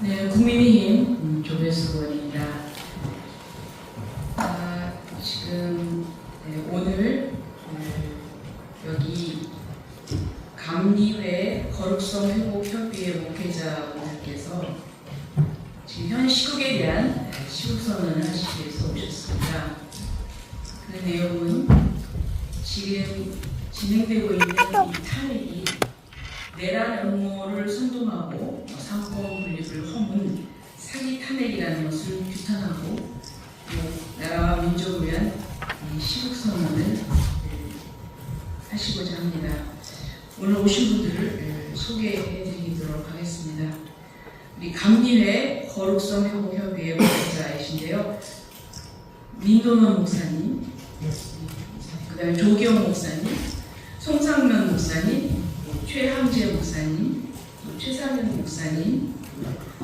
네, 국민의힘 조배수 의원입니다. 지금 오늘 여기 감리회 거룩성 회복협의회 목회자분들께서 지금 현 시국에 대한 시국선언을 하시기 위해서 오셨습니다. 그 내용은 지금 진행되고 있는 이 탄핵이 내란 음모를 선동하고 상권 분립을 허문 사기 탄핵이라는 것을 규탄하고 나라와 민족을 위한 이 시국선언을 하시고자 합니다. 오늘 오신 분들을 소개해드리도록 하겠습니다. 우리 감리회 거룩성 회복협의회 목사이신데요. 민동원 목사님, 그 다음에 조기영 목사님, 송상면 목사님, 최항재 목사님, 최상현 목사님,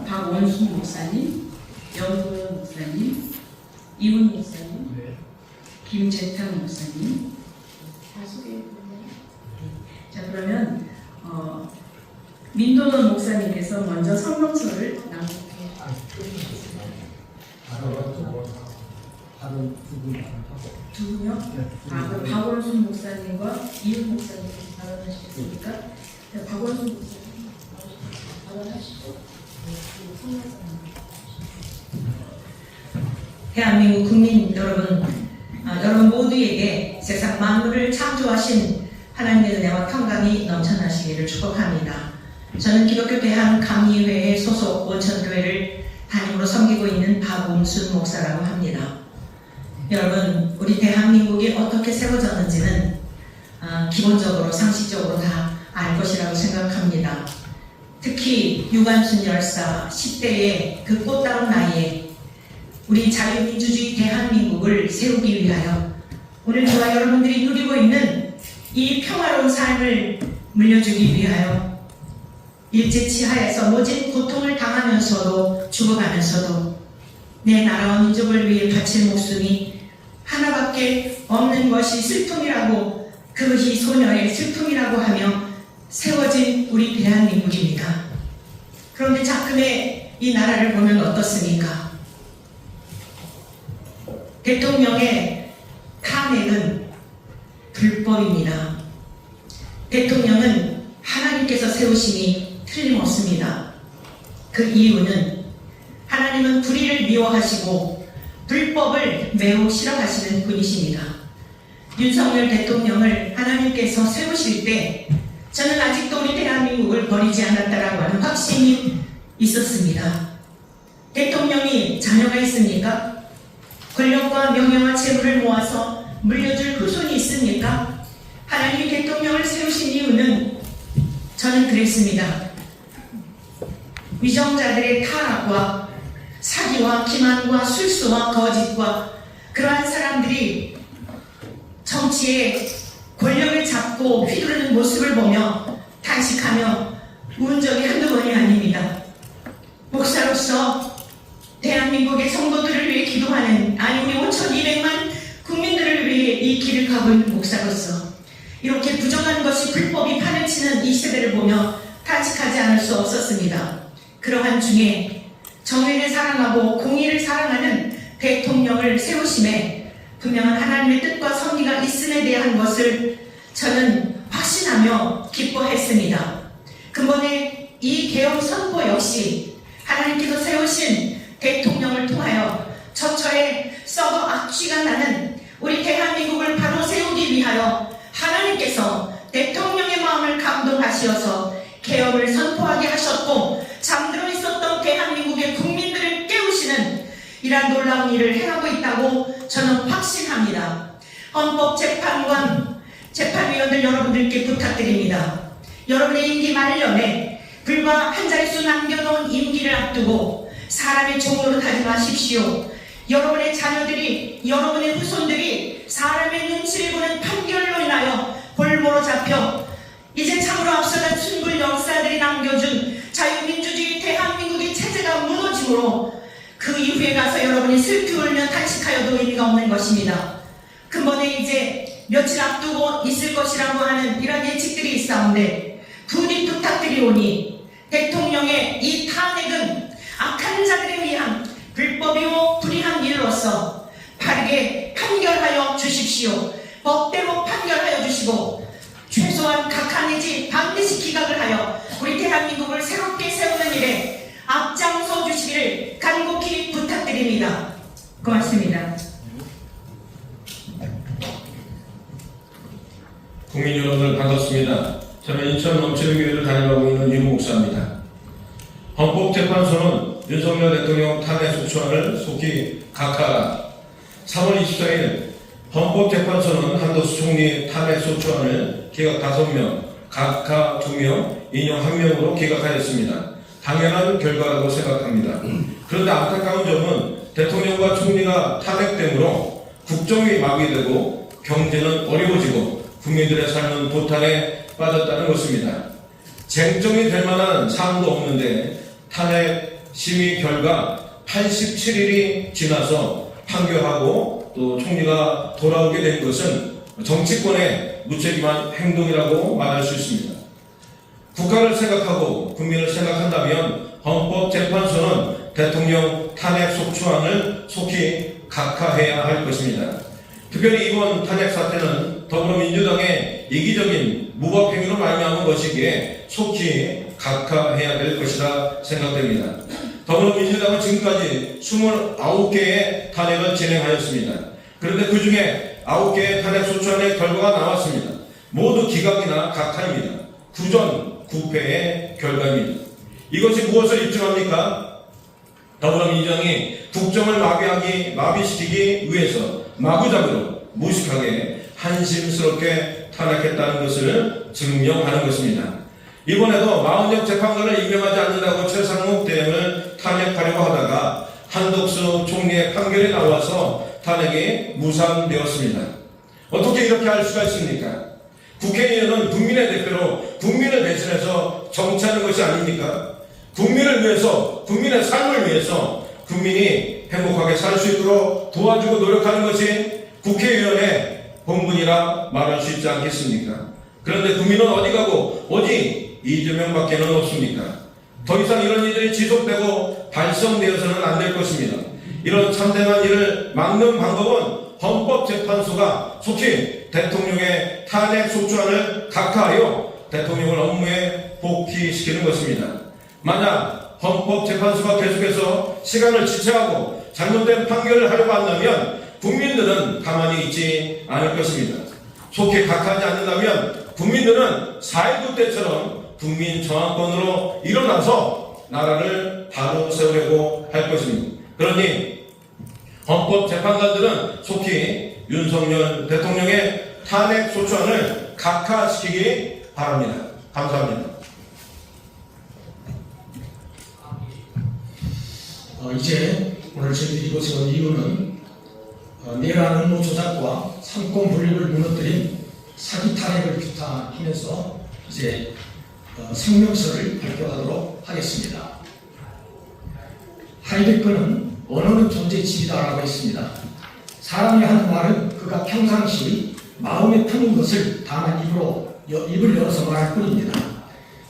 박원순 목사님, 영도현 목사님, 이훈 목사님, 김재탕 목사님 다 소개해드렸나요? 자, 그러면 민동원 목사님께서 먼저 성명서를 낭독해 주시겠습니다. 다른 두 분요? 네. 그럼 박원순 목사님과 이훈 목사님께서 발언하시겠습니까? 네, 박원순 목사님 발언하시고 성명서 대한민국 국민 여러분, 여러분 모두에게 세상 만물을 창조하신 하나님의 은혜와 평강이 넘쳐나시기를 축복합니다. 저는 기독교 대한감리회의 소속 원천교회를 담임으로 섬기고 있는 박웅순 목사라고 합니다. 여러분, 우리 대한민국이 어떻게 세워졌는지는 기본적으로 상식적으로 다 알 것이라고 생각합니다. 특히 유관순 열사 10대의 그 꽃다운 나이에 우리 자유민주주의 대한민국을 세우기 위하여 오늘 저와 여러분들이 누리고 있는 이 평화로운 삶을 물려주기 위하여 일제치하에서 모진 고통을 당하면서도 죽어가면서도 내 나라와 민족을 위해 바칠 목숨이 하나밖에 없는 것이 슬픔이라고, 그것이 소녀의 슬픔이라고 하며 세워진 우리 대한민국입니다. 그런데 자금의 이 나라를 보면 어떻습니까? 대통령의 탄핵은 불법입니다. 대통령은 하나님께서 세우심이 틀림없습니다. 그 이유는 하나님은 불의를 미워하시고 불법을 매우 싫어하시는 분이십니다. 윤석열 대통령을 하나님께서 세우실 때 저는 아직도 우리 대한민국을 버리지 않았다라고 하는 확신이 있었습니다. 대통령이 자녀가 있습니까? 권력과 명예와 재물을 모아서 물려줄 후손이 있습니까? 하나님이 대통령을 세우신 이유는 저는 그랬습니다. 위정자들의 타락과 사기와 기만과 술수와 거짓과 그러한 사람들이 정치에 권력을 잡고 휘두르는 모습을 보며 탄식하며 운 적이 한두 번이 아닙니다. 목사로서 대한민국의 성도들을 위해 기도하는, 우리 5,200만 국민들을 위해 이 길을 가고 있는 목사로서 이렇게 부정한 것이 불법이 판을 치는 이 시대를 보며 탄식하지 않을 수 없었습니다. 그러한 중에 정의를 사랑하고 공의를 사랑하는 대통령을 세우심에 분명한 하나님의 뜻과 섭리가 있음에 대한 것을 저는 확신하며 기뻐했습니다. 근본에 이 개혁 선포 역시 하나님께서 세우신 대통령을 통하여 처처에 썩어 악취가 나는 우리 대한민국을 바로 세우기 위하여 하나님께서 대통령의 마음을 감동하시어서 개혁을 선포하게 하셨고 잠들어 있었던 대한민국의 국민들을 깨우시는 이러한 놀라운 일을 행하고 있다고 저는 확신합니다. 헌법재판관, 재판위원들 여러분들께 부탁드립니다. 여러분의 임기 말년에 불과 한 자릿수 남겨놓은 임기를 앞두고 사람의 종으로 하지 마십시오. 여러분의 자녀들이, 여러분의 후손들이 사람의 눈치를 보는 판결로 인하여 볼모로 잡혀 이제 참으로 앞서간 숭불 역사들이 남겨준 자유민주주의 대한민국의 체제가 무너짐으로 그 이후에 가서 여러분이 슬피 울며 탄식하여도 의미가 없는 것입니다. 근본에 이제 며칠 앞두고 있을 것이라고 하는 이런 예측들이 있사온데 부디 부탁드리오니 대통령의 이 탄핵은 기각을 하여 우리 대한민국을 새롭게 세우는 일에 앞장서 주시기를 간곡히 부탁드립니다. 고맙습니다. 국민 여러분 반갑습니다. 저는 인천 넘치는교회를 다녀가고 있는 유 목사입니다. 헌법재판소는 윤석열 대통령 탄핵 소추안을 속히 각하하라. 3월 24일 헌법재판소는 한덕수 총리 탄핵 소추안을 기각 5명, 각하 2명, 인용 1명으로 기각하였습니다. 당연한 결과라고 생각합니다. 그런데 안타까운 점은 대통령과 총리가 탄핵됨으로 국정이 마비되고 경제는 어려워지고 국민들의 삶은 도탄에 빠졌다는 것입니다. 쟁점이 될 만한 사항도 없는데 탄핵 심의 결과 87일이 지나서 판결하고 또 총리가 돌아오게 된 것은 정치권의 무책임한 행동이라고 말할 수 있습니다. 국가를 생각하고 국민을 생각한다면 헌법재판소는 대통령 탄핵 소추안을 속히 각하해야 할 것입니다. 특별히 이번 탄핵 사태는 더불어민주당의 이기적인 무법행위로 말미암은 것이기에 속히 각하해야 될 것이라 생각됩니다. 더불어민주당은 지금까지 29개의 탄핵을 진행하였습니다. 그런데 그 중에 9개의 탄핵 소추안의 결과가 나왔습니다. 모두 기각이나 각하입니다. 구전구패의 결과입니다. 이것이 무엇을 입증합니까? 더불어민주당이 국정을 마비시키기 위해서 마구잡이로 무식하게 한심스럽게 탄핵했다는 것을 증명하는 것입니다. 이번에도 마흔역 재판관을 임명하지 않는다고 최상목 대행을 탄핵하려고 하다가 한덕수 총리의 판결이 나와서 탄핵이 무산되었습니다. 어떻게 이렇게 할 수가 있습니까? 국회의원은 국민의 대표로 국민을 대신해서 정치하는 것이 아닙니까? 국민을 위해서, 국민의 삶을 위해서 국민이 행복하게 살 수 있도록 도와주고 노력하는 것이 국회의원의 본분이라 말할 수 있지 않겠습니까? 그런데 국민은 어디 가고 오직 이재명밖에는 없습니까? 더 이상 이런 일들이 지속되고 발생되어서는 안 될 것입니다. 이런 참담한 일을 막는 방법은 헌법재판소가 속히 대통령의 탄핵 소추안을 각하하여 대통령을 업무에 복귀시키는 것입니다. 만약 헌법재판소가 계속해서 시간을 지체하고 잘못된 판결을 하려고 한다면 국민들은 가만히 있지 않을 것입니다. 속히 각하하지 않는다면 국민들은 4.19 때처럼 국민 저항권으로 일어나서 나라를 바로 세우려고 할 것입니다. 그러니 헌법재판관들은 속히 윤석열 대통령의 탄핵 소추안을 각하시키기 바랍니다. 감사합니다. 이제 오늘 저희들이 이곳에 온 이유는 내란 업무 조작과 삼권 분립을 무너뜨린 사기 탄핵을 규탄하면서 이제 성명서를 발표하도록 하겠습니다. 하이데거는 언어는 존재의 질이다라고 했습니다. 사람이 하는 말은 그가 평상시 마음에 품은 것을 다만 입을 열어서 말할 뿐입니다.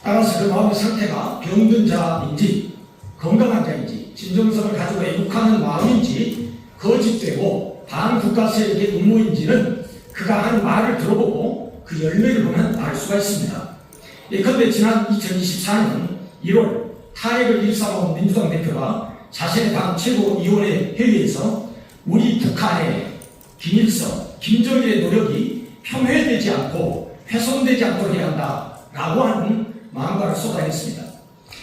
따라서 그 마음의 상태가 병든 자인지 건강한 자인지 진정성을 가지고 애국하는 마음인지 거짓되고 반국가 세력의 음모인지는 그가 하는 말을 들어보고 그 열매를 보면 알 수가 있습니다. 그런데 지난 2024년 1월 탄핵을 일삼아온 민주당 대표가 자신의 당 최고위원회 회의에서 우리 북한의 김일성, 김정일의 노력이 평회되지 않고 훼손되지 않도록 해야 한다라고 하는 마음가를 쏟아냈습니다.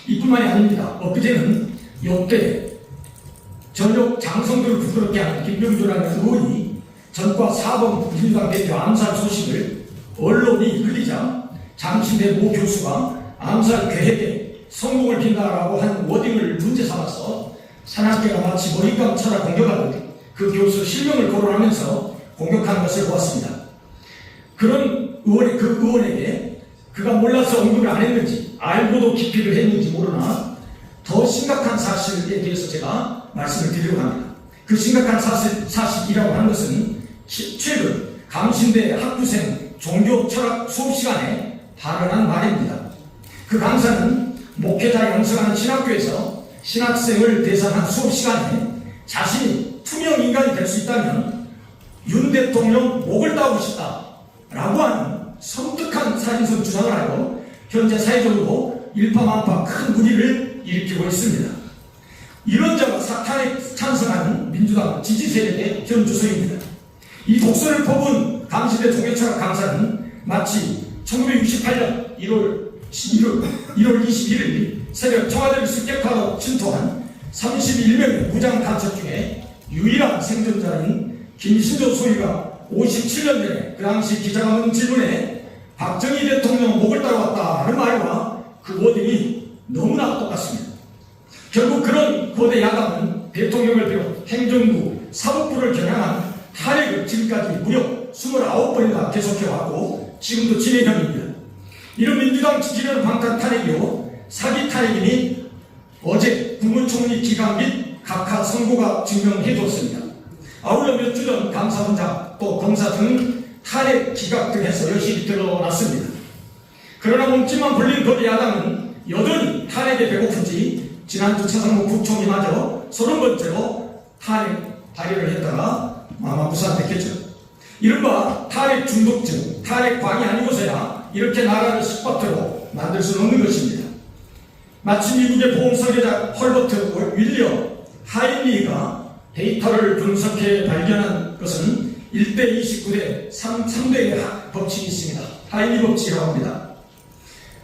이뿐만이 아닙니다. 엊그제는 역대 전역 장성들을 부끄럽게 하는 김병조라는 의원이 전과 4번 민주당 대표 암살 소식을 언론이 흘리자 장신대 모 교수가 암살 계획에 성공을 빈다라고 한 워딩을 문제 삼아서 사냥개가 마치 머리감 쳐라 공격하듯 그 교수 실명을 거론하면서 공격하는 것을 보았습니다. 그런 의원에게 그가 몰라서 언급을 안 했는지 알고도 기피를 했는지 모르나 더 심각한 사실에 대해서 제가 말씀을 드리려고 합니다. 그 심각한 사실이라고 하는 것은 최근 감신대 학부생 종교 철학 수업 시간에 발언한 말입니다. 그 강사는 목회자 양성하는 신학교에서 신학생을 대상한 수업 시간에 자신이 투명 인간이 될 수 있다면 윤 대통령 목을 따고 싶다 라고 하는 섬뜩한 사진성 주장을 하여 현재 사회적으로 일파만파 큰 무리를 일으키고 있습니다. 이런 점은 사탄에 찬성하는 민주당 지지 세력의 현 주소입니다. 이 독서를 뽑은 강시대 종교철학 강사는 마치 1968년 1월 21일 새벽 청와대를 습격하러 침투한 31명의 무장 간첩 중에 유일한 생존자인 김신조 소위가 57년 전에 그 당시 기자가 묻는 질문에 박정희 대통령 목을 따라왔다는 말과 그 워딩이 너무나 똑같습니다. 결국 그런 거대 야당은 대통령을 비롯 행정부, 사법부를 겨냥한 탄핵을 지금까지 무려 29번이나 계속해왔고 지금도 진행형입니다. 이런 민주당 지지는 방탄 탄핵이요 사기 탄핵이니 어제 국무총리 기각 및 각하 선고가 증명해줬습니다. 아울러 몇 주 전 감사원장 또 검사 등 탄핵 기각 등 해서 여실히 드러났습니다. 그러나 몸집만 불린 거대 야당은 여전히 탄핵에 배고픈지 지난주 최상목 국총리마저 30번째로 탄핵 발의를 했다가 아마 무산됐겠죠. 이른바 탄핵 중독증, 탄핵 광이 아니고서야 이렇게 나라를 숲밭으로 만들 수는 없는 것입니다. 마치 미국의 보험 설계자 헐버트 윌리엄 하인리가 데이터를 분석해 발견한 것은 1대 29대 3대의 법칙이 있습니다. 하인리 법칙이라고 합니다.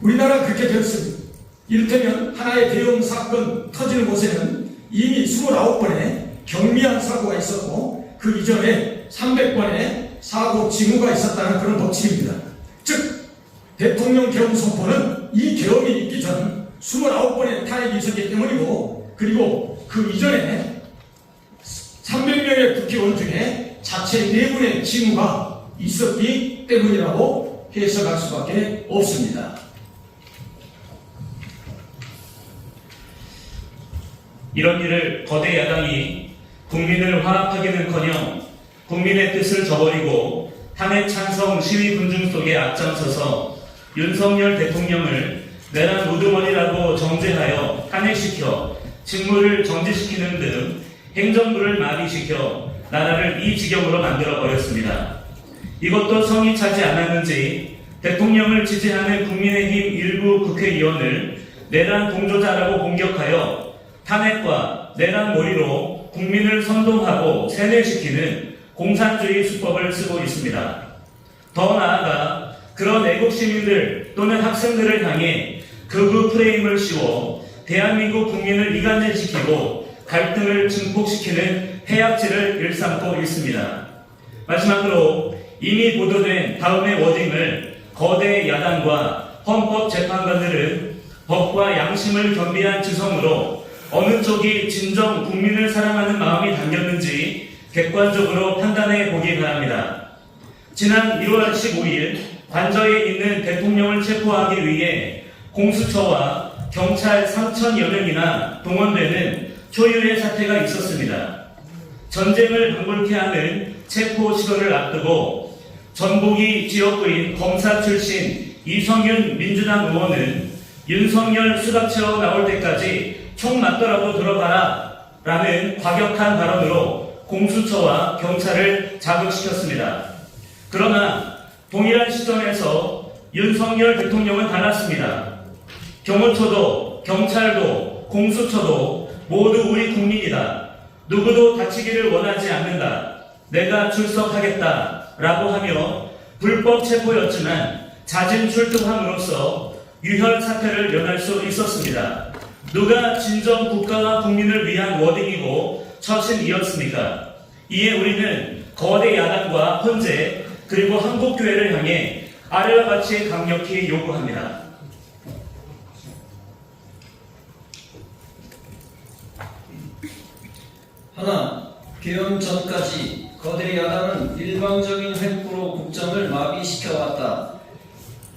우리나라 그렇게 되었습니다. 이를테면 하나의 대형 사건 터지는 곳에는 이미 29번의 경미한 사고가 있었고 그 이전에 300번의 사고 징후가 있었다는 그런 법칙입니다. 즉 대통령 계엄 선포는 이 계엄이 있기 전 29번의 탄핵이 있었기 때문이고 그리고 그 이전에 300명의 국회의원 중에 자체 내분의 징후가 있었기 때문이라고 해석할 수밖에 없습니다. 이런 일을 거대 야당이 국민을 화합하기는커녕 국민의 뜻을 저버리고 탄핵 찬성 시위 군중 속에 앞장서서 윤석열 대통령을 내란 우두머리라고 정죄하여 탄핵시켜 직무를 정지시키는 등 행정부를 마비시켜 나라를 이 지경으로 만들어버렸습니다. 이것도 성이 차지 않았는지 대통령을 지지하는 국민의힘 일부 국회의원을 내란 동조자라고 공격하여 탄핵과 내란 몰이로 국민을 선동하고 세뇌시키는 공산주의 수법을 쓰고 있습니다. 더 나아가 그런 애국 시민들 또는 학생들을 향해 극우 프레임을 씌워 대한민국 국민을 이간질시키고 갈등을 증폭시키는 해악질을 일삼고 있습니다. 마지막으로 이미 보도된 다음의 워딩을 거대 야당과 헌법재판관들은 법과 양심을 겸비한 지성으로 어느 쪽이 진정 국민을 사랑하는 마음이 담겼는지 객관적으로 판단해 보기 바랍니다. 지난 1월 15일 관저에 있는 대통령을 체포하기 위해 공수처와 경찰 3,000여 명이나 동원되는 초유의 사태가 있었습니다. 전쟁을 방불케 하는 체포 시도를 앞두고 전북이 지역구인 검사 출신 이성윤 민주당 의원은 윤석열 수갑채워 나올 때까지 총 맞더라도 들어가라 라는 과격한 발언으로 공수처와 경찰을 자극시켰습니다. 그러나 동일한 시점에서 윤석열 대통령은 달랐습니다. 경호처도 경찰도 공수처도 모두 우리 국민이다. 누구도 다치기를 원하지 않는다. 내가 출석하겠다 라고 하며 불법 체포였지만 자진 출두함으로써 유혈 사태를 면할 수 있었습니다. 누가 진정 국가와 국민을 위한 워딩이고 처신이었습니까? 이에 우리는 거대 야당과 헌재 그리고 한국교회를 향해 아래와 같이 강력히 요구합니다. 하나, 개헌 전까지 거대 야당은 일방적인 횡포로 국정을 마비시켜왔다.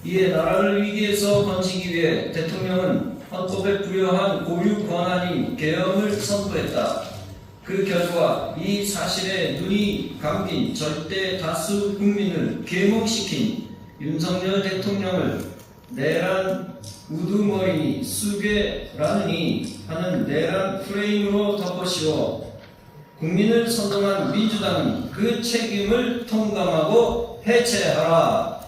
이에 나라를 위기에서 건지기 위해 대통령은 헌법에 부여한 고유 권한인 계엄을 선포했다. 그 결과 이 사실에 눈이 감긴 절대 다수 국민을 계몽시킨 윤석열 대통령을 내란 우두머리니 수괴라느니 하는 내란 프레임으로 덮어씌워 국민을 선동한 민주당은 그 책임을 통감하고 해체하라.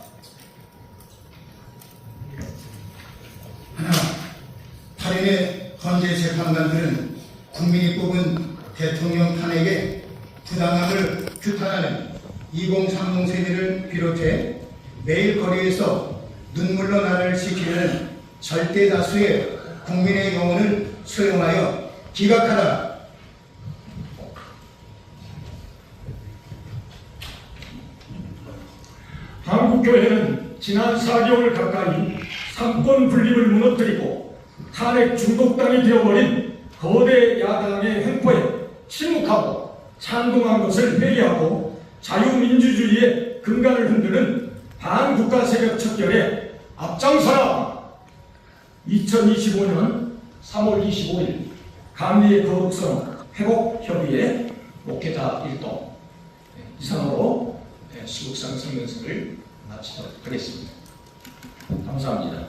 헌재 재판관들은 국민이 뽑은 대통령 탄핵에 부당함을 규탄하는 2030 세대를 비롯해 매일 거리에서 눈물로 나를 지키려는 절대 다수의 국민의 영혼을 소용하여 기각하라. 한국교회는 지난 4개월 가까이 삼권 분립을 무너뜨리고 탄핵 중독당이 되어버린 거대 야당의 횡포에 침묵하고 찬동한 것을 회개하고 자유민주주의의 근간을 흔드는 반국가 세력 척결에 앞장서라. 2025년 3월 25일 감리의 거룩성 회복협의회 목회자 일동 이상으로 시국상 성명서를 마치도록 하겠습니다. 감사합니다.